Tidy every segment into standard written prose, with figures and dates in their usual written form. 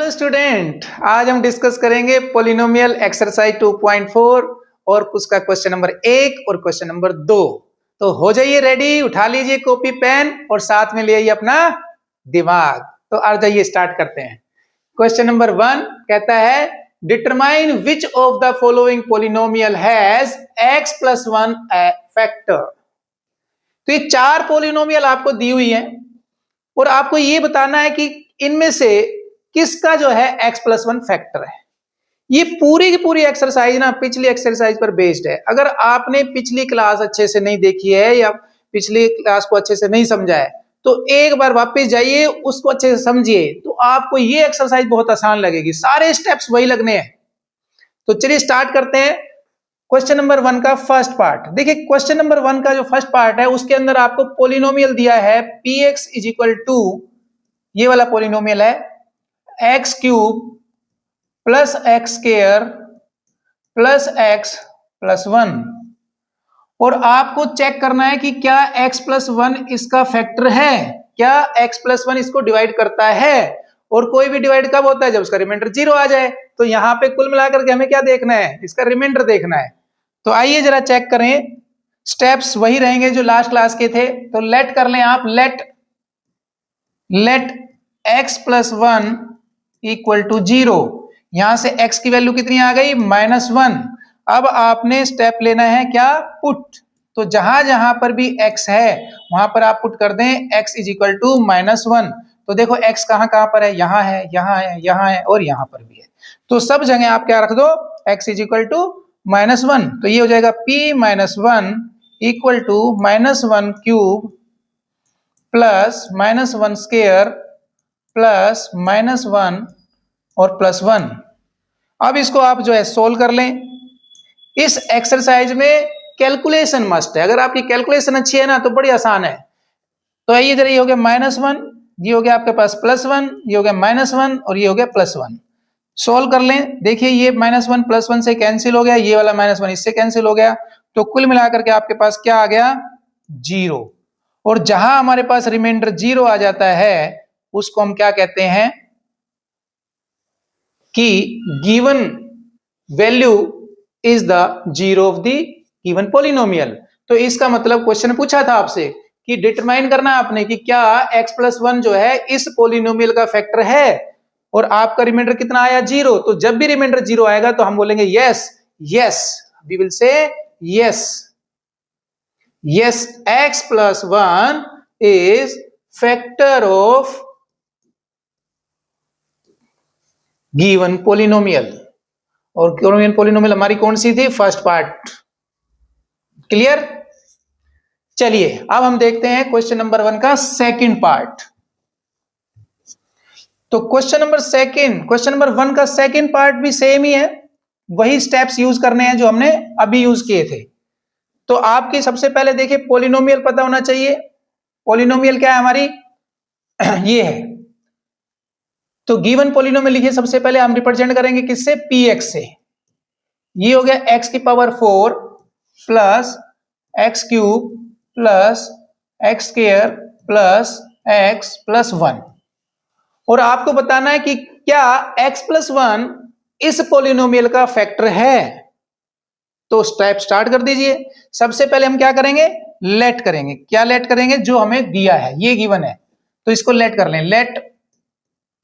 Hello student, आज हम discuss करेंगे पोलिनोमियल एक्सरसाइज 2.4 और उसका क्वेश्चन नंबर 1 और क्वेश्चन नंबर 2। तो हो जाइए रेडी, उठा लीजिए कॉपी पेन और साथ में ले आइए अपना दिमाग। तो आ जाइए, स्टार्ट करते हैं। क्वेश्चन नंबर 1 कहता है determine which of the following polynomial has x + 1 factor. तो ये 4 पोलिनोमियल आपको दी हुई है और आपको ये बताना है कि इनमें से किसका जो है x + 1 फैक्टर है। ये पूरी की पूरी एक्सरसाइज ना पिछली एक्सरसाइज पर बेस्ड है। अगर आपने पिछली क्लास अच्छे से नहीं देखी है या पिछली क्लास को अच्छे से नहीं समझा है तो एक बार वापस जाइए, उसको अच्छे से समझिए, तो आपको ये एक्सरसाइज बहुत आसान लगेगी। सारे स्टेप्स वही लगने हैं। तो चलिए स्टार्ट करते हैं। क्वेश्चन नंबर 1 का फर्स्ट पार्ट देखिए। क्वेश्चन नंबर 1 का जो फर्स्ट पार्ट है उसके अंदर आपको पोलिनोमियल दिया है px = ये वाला पोलिनोमियल है x³ + x² + x + 1 और आपको चेक करना है कि क्या x + 1 इसका फैक्टर है, क्या x + 1 इसको डिवाइड करता है। और कोई भी डिवाइड कब होता है? जब उसका रिमाइंडर 0 आ जाए। तो यहां पे कुल मिलाकर के हमें क्या देखना है? इसका रिमाइंडर देखना है। तो आइए जरा चेक करें। स्टेप्स वही रहेंगे जो लास्ट क्लास के थे। तो लेट कर लें आप, लेट x + 1 = 0। यहां से x की वैल्यू कितनी आ गई? -1। अब आपने स्टेप लेना है क्या? पुट। तो जहां जहां पर भी x है वहां पर आप पुट कर दें x = -1। तो देखो x कहां कहां पर है? यहां है, यहां है, यहां है और यहां पर भी है। तो सब जगह आप क्या रख दो? x = -1। तो ये हो जाएगा p - 1 = -1³ प्लस -1² प्लस -1 और +1। अब इसको आप जो है सोल्व कर लें। इस एक्सरसाइज में कैलकुलेशन मस्ट है। अगर आपकी कैलकुलेशन अच्छी है ना तो बड़ी आसान है। तो ये जरा, ये हो गया -1, ये हो गया आपके पास +1, ये हो गया -1 और ये हो गया +1। सोल्व कर लें। देखिए ये -1 +1 से कैंसिल हो गया, ये वाला -1 इससे कैंसिल हो गया। तो कुल मिलाकर के आपके पास क्या आ गया? 0। और जहां हमारे पास रिमाइंडर 0 आ जाता है उसको हम क्या कहते हैं कि given value is the 0 of the given polynomial. तो इसका मतलब क्वेश्चन पूछा था आपसे कि डिटरमाइन करना आपने कि क्या x + 1 जो है इस पोलिनोमियल का फैक्टर है और आपका रिमाइंडर कितना आया? 0। तो जब भी रिमाइंडर 0 आएगा तो हम बोलेंगे yes, yes, we will say yes, yes, x + 1 is factor of given polynomial. और गिवन पोलिनोमियल हमारी कौन सी थी? First part. क्लियर? चलिए अब हम देखते हैं क्वेश्चन नंबर 1 का सेकंड पार्ट। तो क्वेश्चन नंबर 1 का सेकंड पार्ट भी सेम ही है। वही स्टेप्स यूज करने हैं जो हमने अभी यूज किए थे। तो आपकी सबसे पहले देखिए पोलिनोमियल पता होना चाहिए। पोलिनोमियल क्या है हमारी? ये है। तो गिवन पोलिनोमियल लिखिए। सबसे पहले हम रिप्रेजेंट करेंगे किससे? px से। ये हो गया x⁴ plus x³ plus x² plus x + 1। और आपको बताना है कि क्या x + 1 इस पोलिनोमियल का फैक्टर है। तो स्टेप स्टार्ट कर दीजिए। सबसे पहले हम क्या करेंगे? लेट करेंगे। क्या लेट करेंगे? जो हमें दिया है, ये गिवन है तो इसको लेट कर लें। लेट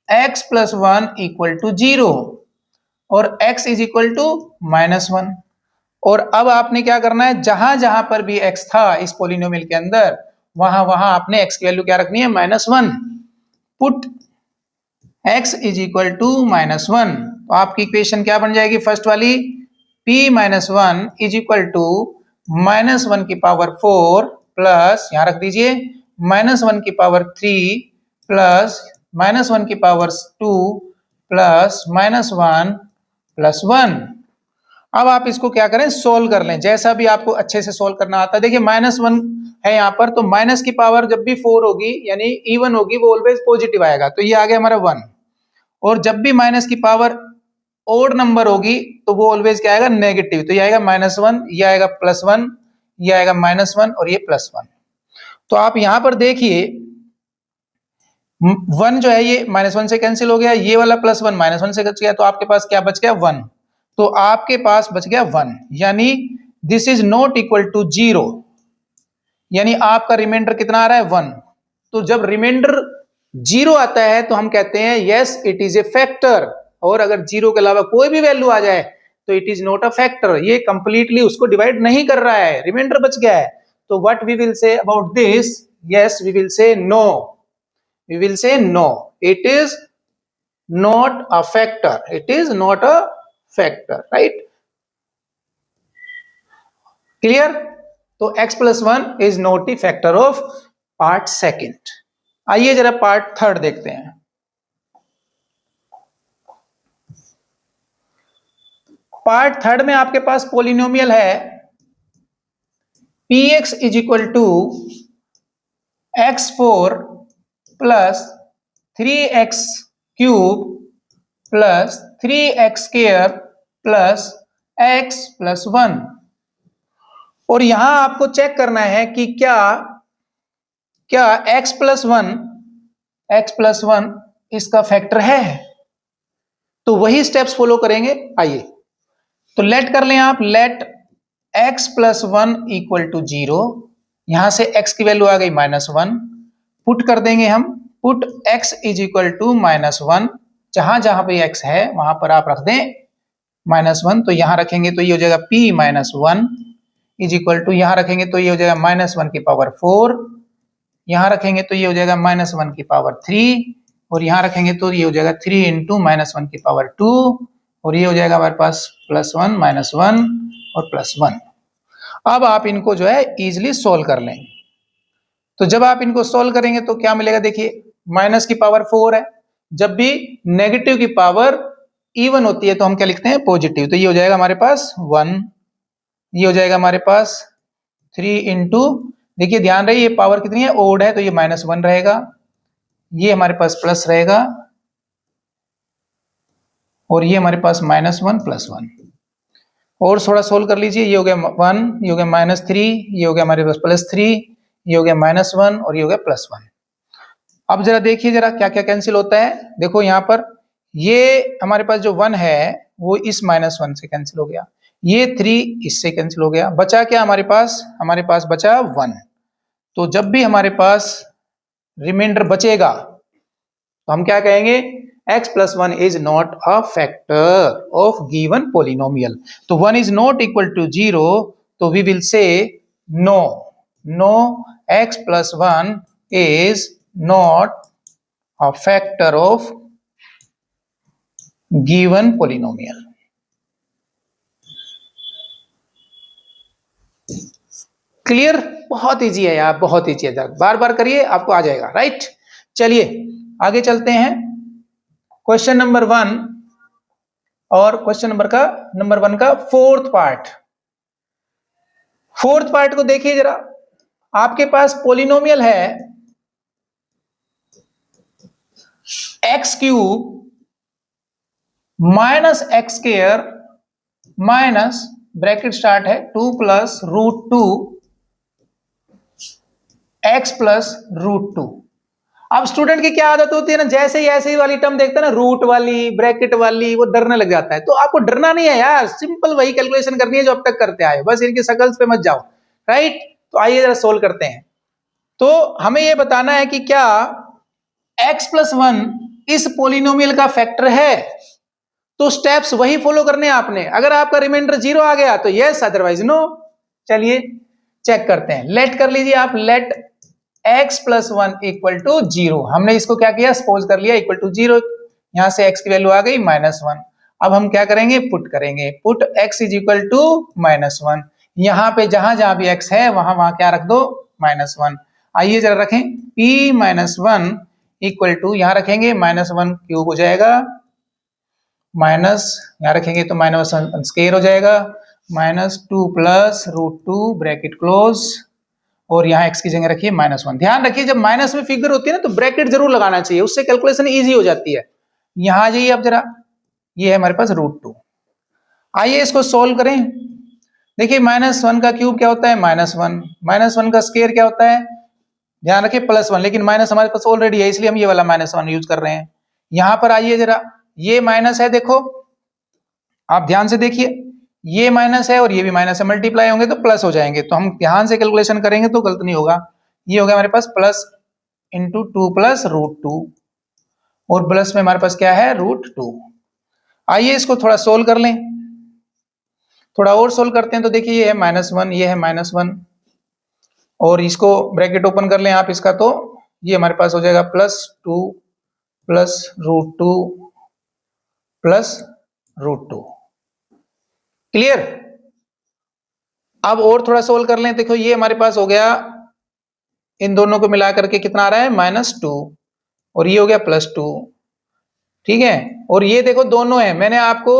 x + 1 = 0 और x = -1। और अब आपने क्या करना है? जहां जहां पर भी x था इस पोलिनोमियल के अंदर वहां वहां आपने x की वैल्यू क्या रखनी है? -1। Put x = -1। तो आपकी इक्वेशन क्या बन जाएगी? फर्स्ट वाली p - 1 = -1⁴ प्लस, यहां रख दीजिए, -1⁴ प्लस -1⁴2 प्लस -1 + 1। अब आप इसको क्या करें? सोल्व कर लें, जैसा भी आपको अच्छे से सोल्व करना आता है। देखिए -1 है यहाँ पर, तो माइनस की पावर जब भी 4 होगी यानी इवन होगी वो ऑलवेज पॉजिटिव आएगा। तो ये आ गया हमारा 1। और जब भी माइनस की पावर ओड नंबर होगी तो वो ऑलवेज क्या आएगा? नेगेटिव। तो ये आएगा -1, ये आएगा +1, ये आएगा -1 और ये +1। तो आप यहां पर देखिए 1 जो है ये -1 से कैंसिल हो गया, ये वाला +1 -1 से बच गया, तो आपके पास क्या बच गया 1। तो आपके पास बच गया 1, यानी this is not equal to 0, यानी आपका रिमाइंडर कितना आ रहा है 1। तो जब रिमाइंडर 0 आता है तो हम कहते हैं yes it is a factor, और अगर 0 के अलावा कोई भी वैल्यू आ जाए तो it is not a factor, ये कंप्लीटली उसको डिवाइड नहीं कर रहा है, रिमाइंडर बच गया है। तो what we will say about this, yes we will say no, we will say no, it is not a factor, it is not a factor, right? Clear? तो x plus 1 is not the factor of part second। आइए जरा part third देखते हैं। Part third में आपके पास polynomial है px is equal to x4 plus 3x cube plus 3x square plus x plus 1। और यहां आपको चेक करना है कि क्या x प्लस 1 इसका फैक्टर है, तो वही स्टेप्स फॉलो करेंगे। आइए तो लेट कर लें आप, let x plus 1 equal to 0, यहां से x की वैल्यू आ गई -1, पुट कर देंगे हम, put x is equal to -1, जहां जहां पे x है वहां पर आप रख दें -1, तो यहां रखेंगे तो ये हो जाएगा p -1 इज इक्वल टू, यहां रखेंगे तो ये हो जाएगा -1 की पावर 4, यहां रखेंगे तो ये हो जाएगा -1 की पावर 3, और यहां रखेंगे तो ये हो जाएगा 3 इंटू -1 की पावर 2, और ये हो जाएगा हमारे पास +1 -1 और +1। अब आप इनको जो है इजिली सोल्व कर लें। तो जब आप इनको सोल्व करेंगे तो क्या मिलेगा, देखिए माइनस की पावर 4 है, जब भी नेगेटिव की पावर इवन होती है तो हम क्या लिखते हैं पॉजिटिव, तो ये हो जाएगा हमारे पास 1, ये हो जाएगा हमारे पास 3 इंटू, देखिए ध्यान रहे ये पावर कितनी है ओड है, तो ये -1 रहेगा, ये हमारे पास प्लस रहेगा, और ये हमारे पास -1 +1। और थोड़ा सोल्व कर लीजिए, ये हो गया 1, ये हो गया -3, ये हो गया हमारे पास +3, ये हो गया -1 और ये हो गया +1। अब जरा देखिए जरा क्या क्या कैंसिल होता है, देखो यहाँ पर ये हमारे पास जो 1 है वो इस -1 से कैंसिल हो गया, ये 3 इससे कैंसिल हो गया, बचा क्या हमारे पास बचा 1। तो जब भी हमारे पास रिमाइंडर बचेगा तो हम क्या कहेंगे, x plus 1 is not a factor of given polynomial। तो 1 is not equal to 0, तो we will say no, x plus 1 is not a factor of given polynomial। Clear? बहुत इजी है यार, बहुत इजी है, बार बार करिए आपको आ जाएगा, राइट। चलिए आगे चलते हैं, क्वेश्चन नंबर 1 और क्वेश्चन नंबर 1 का फोर्थ पार्ट को देखिए जरा। आपके पास पोलिनोमियल है x cube -x square minus bracket start है 2 प्लस √2 x प्लस √2। अब स्टूडेंट की क्या आदत होती है ना, जैसे ही ऐसे ही वाली टर्म देखता है ना, रूट वाली ब्रैकेट वाली, वो डरने लग जाता है। तो आपको डरना नहीं है यार, सिंपल वही कैलकुलेशन करनी है जो अब तक करते आए, बस इनकी शकल्स पे मत जाओ, राइट। तो आइए जरा सोल्व करते हैं। तो हमें यह बताना है कि क्या x प्लस 1 इस पोलिनोमियल का फैक्टर है, तो स्टेप्स वही फॉलो करने हैं आपने। अगर आपका रिमाइंडर 0 आ गया तो यस, अदरवाइज नो। चलिए चेक करते हैं, लेट कर लीजिए आप, let x plus 1 equal to 0, हमने इसको क्या किया, सपोज कर लिया इक्वल टू 0, यहां से x की वैल्यू आ गई -1। अब हम क्या करेंगे, पुट करेंगे, put x is equal to -1, यहां पे जहां जहां भी x है वहां क्या रख दो -1। आइए जरा रखें, p -1 इक्वल टू, यहां रखेंगे -1 क्यूब हो जाएगा, माइनस यहां रखेंगे तो -1 स्क्वायर हो जाएगा, -2 प्लस √2 ब्रैकेट क्लोज, और यहाँ x की जगह रखिए -1। ध्यान रखिए जब माइनस में फिगर होती है ना तो ब्रैकेट जरूर लगाना चाहिए, उससे कैलकुलेशन इजी हो जाती है। यहां जाइए अब जरा, ये है हमारे पास √2। आइए इसको सोल्व करें। देखिए -1 का क्यूब क्या होता है -1, -1 का स्क्वायर क्या होता है ध्यान रखिए +1, लेकिन माइनस हमारे पास ऑलरेडी है इसलिए हम ये वाला -1 यूज कर रहे हैं। यहां पर आइए जरा, ये माइनस है, देखो आप ध्यान से देखिए, ये माइनस है और ये भी माइनस है, मल्टीप्लाई होंगे तो प्लस हो जाएंगे। तो हम ध्यान से कैलकुलेशन करेंगे तो गलत नहीं होगा। ये हो गया हमारे पास प्लस इंटू 2 प्लस √2, और प्लस में हमारे पास क्या है √2। आइए इसको थोड़ा सोल्व कर लें, थोड़ा और सोल्व करते हैं। तो देखिए ये है -1, ये है -1, और इसको ब्रैकेट ओपन कर लें आप इसका, तो ये हमारे पास हो जाएगा +2 प्लस √2 प्लस √2। क्लियर? अब और थोड़ा सोल्व कर लें। देखो ये हमारे पास हो गया, इन दोनों को मिला करके कितना आ रहा है -2, और ये हो गया +2, ठीक है। और ये देखो दोनों है, मैंने आपको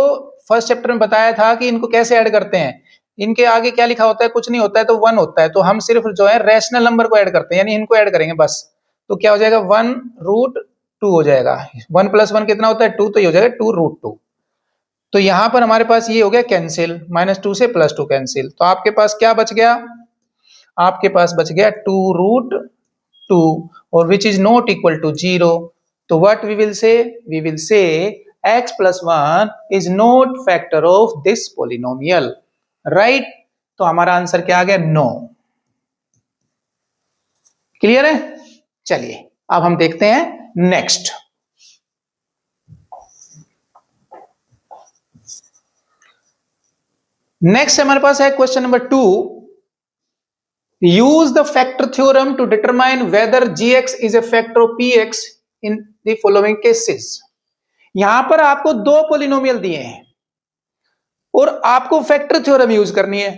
फर्स्ट चैप्टर में बताया था कि इनको कैसे ऐड करते हैं। इनके आगे क्या लिखा होता है, कुछ नहीं होता है तो 1 होता है, तो हम सिर्फ जो है रैशनल नंबर को ऐड करते हैं, यानी इनको ऐड करेंगे बस। तो क्या हो जाएगा 1√2 हो जाएगा, 1 + 1 कितना होता है 2, तो ये हो जाएगा 2√2। तो यहां पर हमारे पास ये हो गया कैंसिल, -2 से +2 कैंसिल, तो आपके पास क्या बच गया, आपके पास बच गया 2√2, और which is not equal to 0। तो what we will say x + 1 is not factor of this polynomial, right. तो हमारा आंसर क्या आ गया, नो। क्लियर है? चलिए अब हम देखते हैं नेक्स्ट। नेक्स्ट हमारे पास है question number 2, use the factor theorem to determine whether gx is a factor of px in the following cases. यहां पर आपको दो पॉलिनोमियल दिए हैं और आपको फैक्टर थ्योरम यूज करनी है।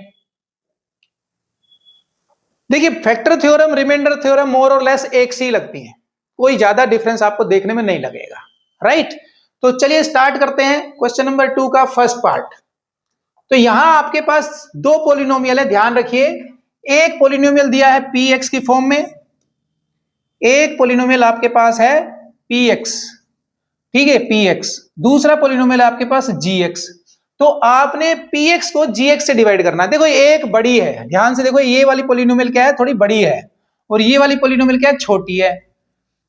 देखिए फैक्टर थ्योरम, रिमाइंडर थ्योरम मोर और लेस एक सी लगती है, कोई ज्यादा डिफरेंस आपको देखने में नहीं लगेगा, राइट। तो चलिए स्टार्ट करते हैं क्वेश्चन नंबर 2 का फर्स्ट पार्ट। तो यहां आपके पास दो पॉलिनोमियल है, ध्यान रखिए। एक पॉलिनोमियल दिया है px की फॉर्म में, एक पॉलिनोमियल आपके पास है px, ठीक है, px। दूसरा पॉलिनोमियल आपके पास gx। तो आपने px को gx से डिवाइड करना है। देखो एक बड़ी है, ध्यान से देखो, ये वाली पॉलिनोमियल क्या है, थोड़ी बड़ी है, और ये वाली पॉलिनोमियल क्या है, छोटी है।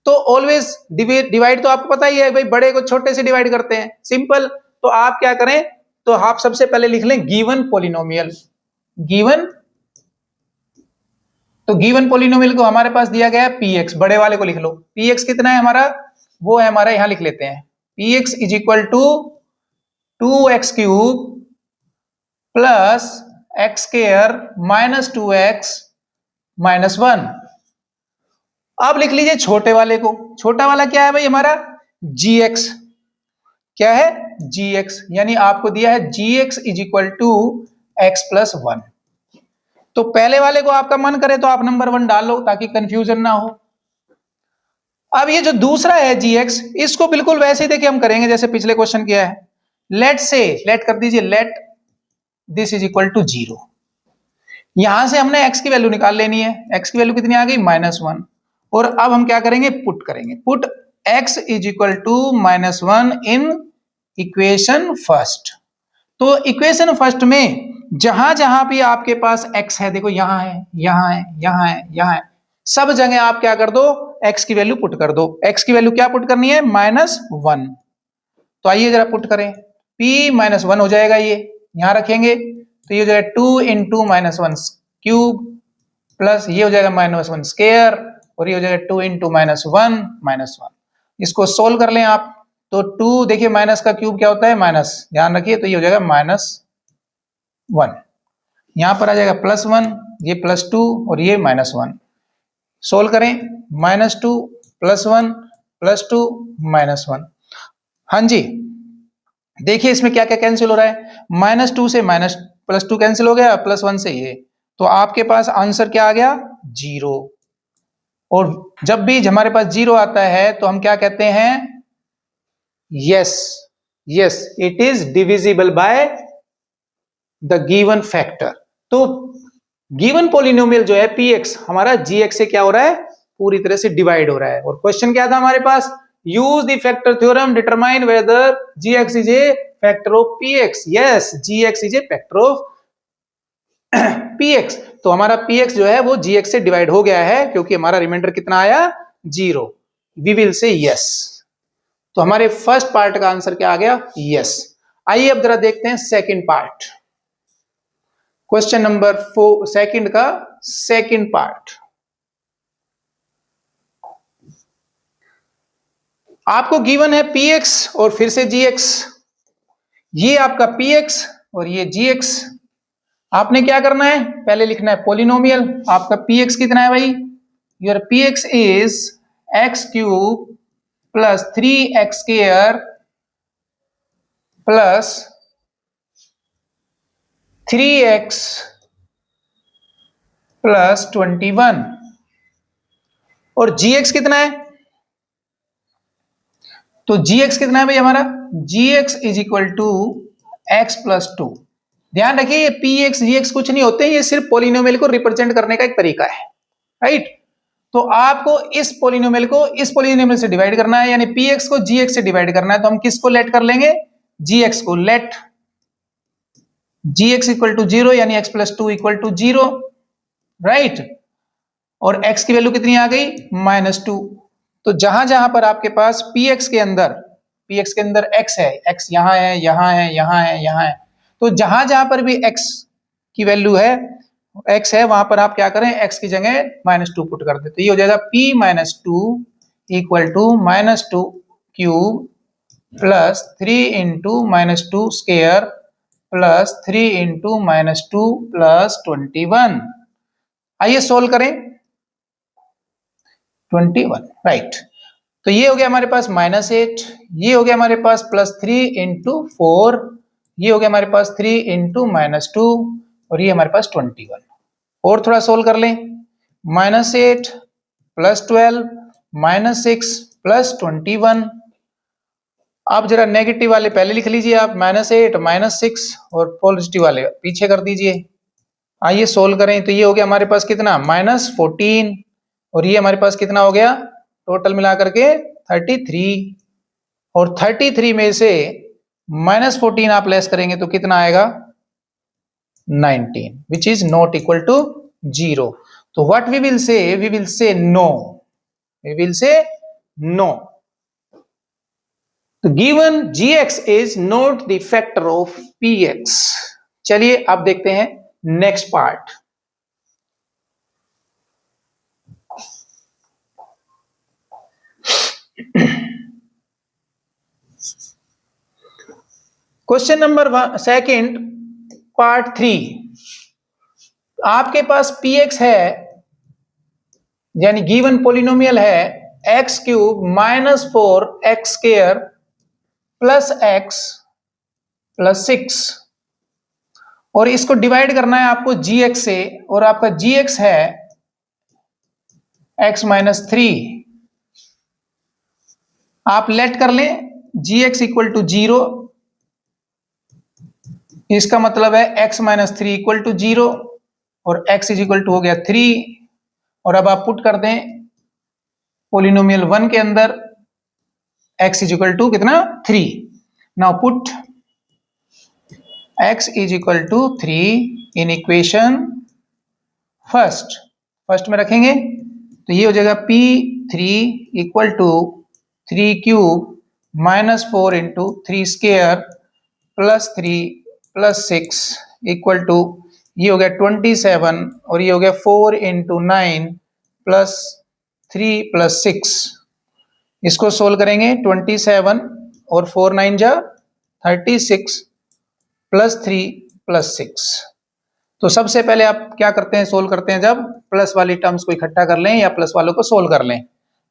तो ऑलवेज डिवाइड तो आपको पता ही है भाई, बड़े को छोटे से डिवाइड करते हैं, सिंपल। तो आप क्या करें, तो आप सबसे पहले लिख लें गिवन पॉलिनोमियल, गिवन। तो गिवन पॉलिनोमियल को हमारे पास दिया गया है px, बड़े वाले को लिख लो। px कितना है हमारा, वो है हमारा, यहां लिख लेते हैं, px is equal to 2x³ plus x² minus 2x minus 1। अब लिख लीजिए छोटे वाले को, छोटा वाला क्या है भाई हमारा, gx। क्या है, gx, यानी आपको दिया है gx is equal to x + 1। तो पहले वाले को आपका मन करे तो आप नंबर 1 डाल लो ताकि कंफ्यूजन ना हो। अब ये जो दूसरा है gx, इसको बिल्कुल वैसे ही देखिए हम करेंगे जैसे पिछले क्वेश्चन किया है। लेट कर दीजिए, let this is equal to 0। यहां से हमने x की वैल्यू निकाल लेनी है, x की वैल्यू कितनी आ गई, -1। और अब हम क्या करेंगे, पुट करेंगे, put x is equal to -1 in equation first. तो इक्वेशन फर्स्ट में जहां जहां भी आपके पास x है, देखो यहां है, यहां है, यहां है, यहां है, सब जगह आप क्या कर दो, x की वैल्यू पुट कर दो। x की वैल्यू क्या पुट करनी है, -1। तो आइए जरा पुट करें, p -1 हो जाएगा, ये यहां रखेंगे, तो ये हो जाएगा 2 × -1³ प्लस ये हो जाएगा -1², और ये हो जाएगा 2 × -1 इसको सोल्व कर लें आप। तो 2 देखिए, माइनस का क्यूब क्या होता है, माइनस, ध्यान रखिए, तो ये हो जाएगा -1। यहां पर आ जाएगा +1, ये +2 और ये -1। सोल्व करें, -2 +1 +2 -1। हाँ जी, देखिए इसमें क्या क्या कैंसिल हो रहा है, -2 से +2 कैंसिल हो गया, +1 से ये, तो आपके पास आंसर क्या आ गया, 0। और जब भी हमारे पास 0 आता है तो हम क्या कहते हैं, yes it is divisible by the given factor. तो गिवन पॉलिनोमियल जो है px हमारा gx से क्या हो रहा है, पूरी तरह से डिवाइड हो रहा है। और क्वेश्चन क्या था हमारे पास, use the factor theorem determine whether gx is a factor of px। Yes, gx is a factor of px। तो हमारा px जो है वो gx से डिवाइड हो गया है, क्योंकि हमारा रिमाइंडर कितना आया 0। We will say yes. तो हमारे फर्स्ट पार्ट का आंसर क्या आ गया, यस। आइए अब जरा देखते हैं second part, question number 4 second का सेकंड पार्ट। आपको गिवन है px और फिर से gx, ये आपका px और ये gx। आपने क्या करना है, पहले लिखना है पॉलिनोमियल। आपका px कितना है भाई, your px is x cube plus 3x square plus 3x plus 21। और gx कितना है, तो gx कितना है भाई हमारा, gx is equal to x plus 2। ध्यान रखिए ये px gx कुछ नहीं होते, ये सिर्फ पॉलिनोमियल को रिप्रेजेंट करने का एक तरीका है, राइट। तो आपको इस पॉलिनोमियल को इस पॉलिनोमियल से डिवाइड करना है, यानी px को gx से डिवाइड करना है। तो हम किसको लेट कर लेंगे, gx को। लेट gx इक्वल टू 0 यानी x plus 2 equal to 0, right. और x की वैल्यू कितनी आ गई, -2। तो जहां जहां पर आपके पास px के अंदर x है, x यहां है, यहां है, यहां है, यहां है, तो जहां जहां पर भी x की वैल्यू है, x है, वहां पर आप क्या करें, x की जगह -2 पुट कर देते। ये हो जाएगा p - 2 equal to -2 cube plus 3 into -2 square plus 3 into -2 plus 21। आइए सोल्व करें, 21, राइट। तो ये हो गया हमारे पास -8, ये हो गया हमारे पास +3 इंटू 4, ये हो गया हमारे पास 3 इंटू -2 और ये हमारे पास 21। और थोड़ा सोल्व कर लें, -8 प्लस 12 -6 प्लस 21। आप जरा नेगेटिव वाले पहले लिख लीजिए आप, -8 -6 और पॉजिटिव वाले पीछे कर दीजिए। आइए सोल्व करें, तो ये हो गया हमारे पास कितना, -14 और ये हमारे पास कितना हो गया, टोटल मिला करके 33। और 33 में से -14 आप लेस करेंगे तो कितना आएगा, 19, which is not equal to 0. तो what we will say no. We will say no. तो given gx is not the factor of px. चलिए अब देखते हैं next part. Question number second part 3। आपके पास px है, यानी गिवन पॉलिनोमियल है x cube -4x square plus x plus 6, और इसको डिवाइड करना है आपको gx से, और आपका gx है x - 3। आप लेट कर लें gx इक्वल टू 0, इसका मतलब है x - 3 इक्वल टू 0 और x इज इक्वल टू हो गया 3। और अब आप पुट कर दें पॉलिनोमियल 1 के अंदर x इज इक्वल टू कितना, 3। Now put x is equal to 3 in equation first में रखेंगे, तो ये हो जाएगा p3 equal to 3 cube -4 into 3 square plus 3 plus 6 equal to, ये हो गया 27 और ये हो गया 4 इंटू 9 प्लस 3 प्लस 6। इसको सोल्व करेंगे, 27 और 4 9 जा 36 प्लस 3 प्लस 6। तो सबसे पहले आप क्या करते हैं, सोल्व करते हैं जब प्लस वाली टर्म्स को इकट्ठा कर लें या प्लस वालों को सोल्व कर लें,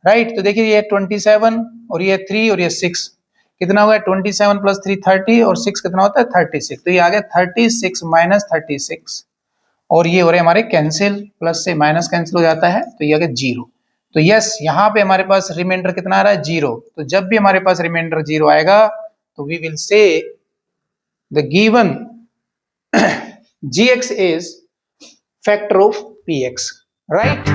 राइट। तो देखिए ये 27 और ये 3 और ये 6, कितना हुआ, 27 प्लस 3 30 और 6 कितना होता है 36। तो ये आ गया 36 माइनस 36 और ये हो रहे हमारे कैंसिल, प्लस से माइनस कैंसिल हो जाता है, तो ये आ गया 0। तो यस, यहाँ पे हमारे पास रिमाइंडर कितना आ रहा है, 0। तो जब भी हमारे पास रिमाइंडर 0 आएगा तो we will say the given gx is factor of px, right?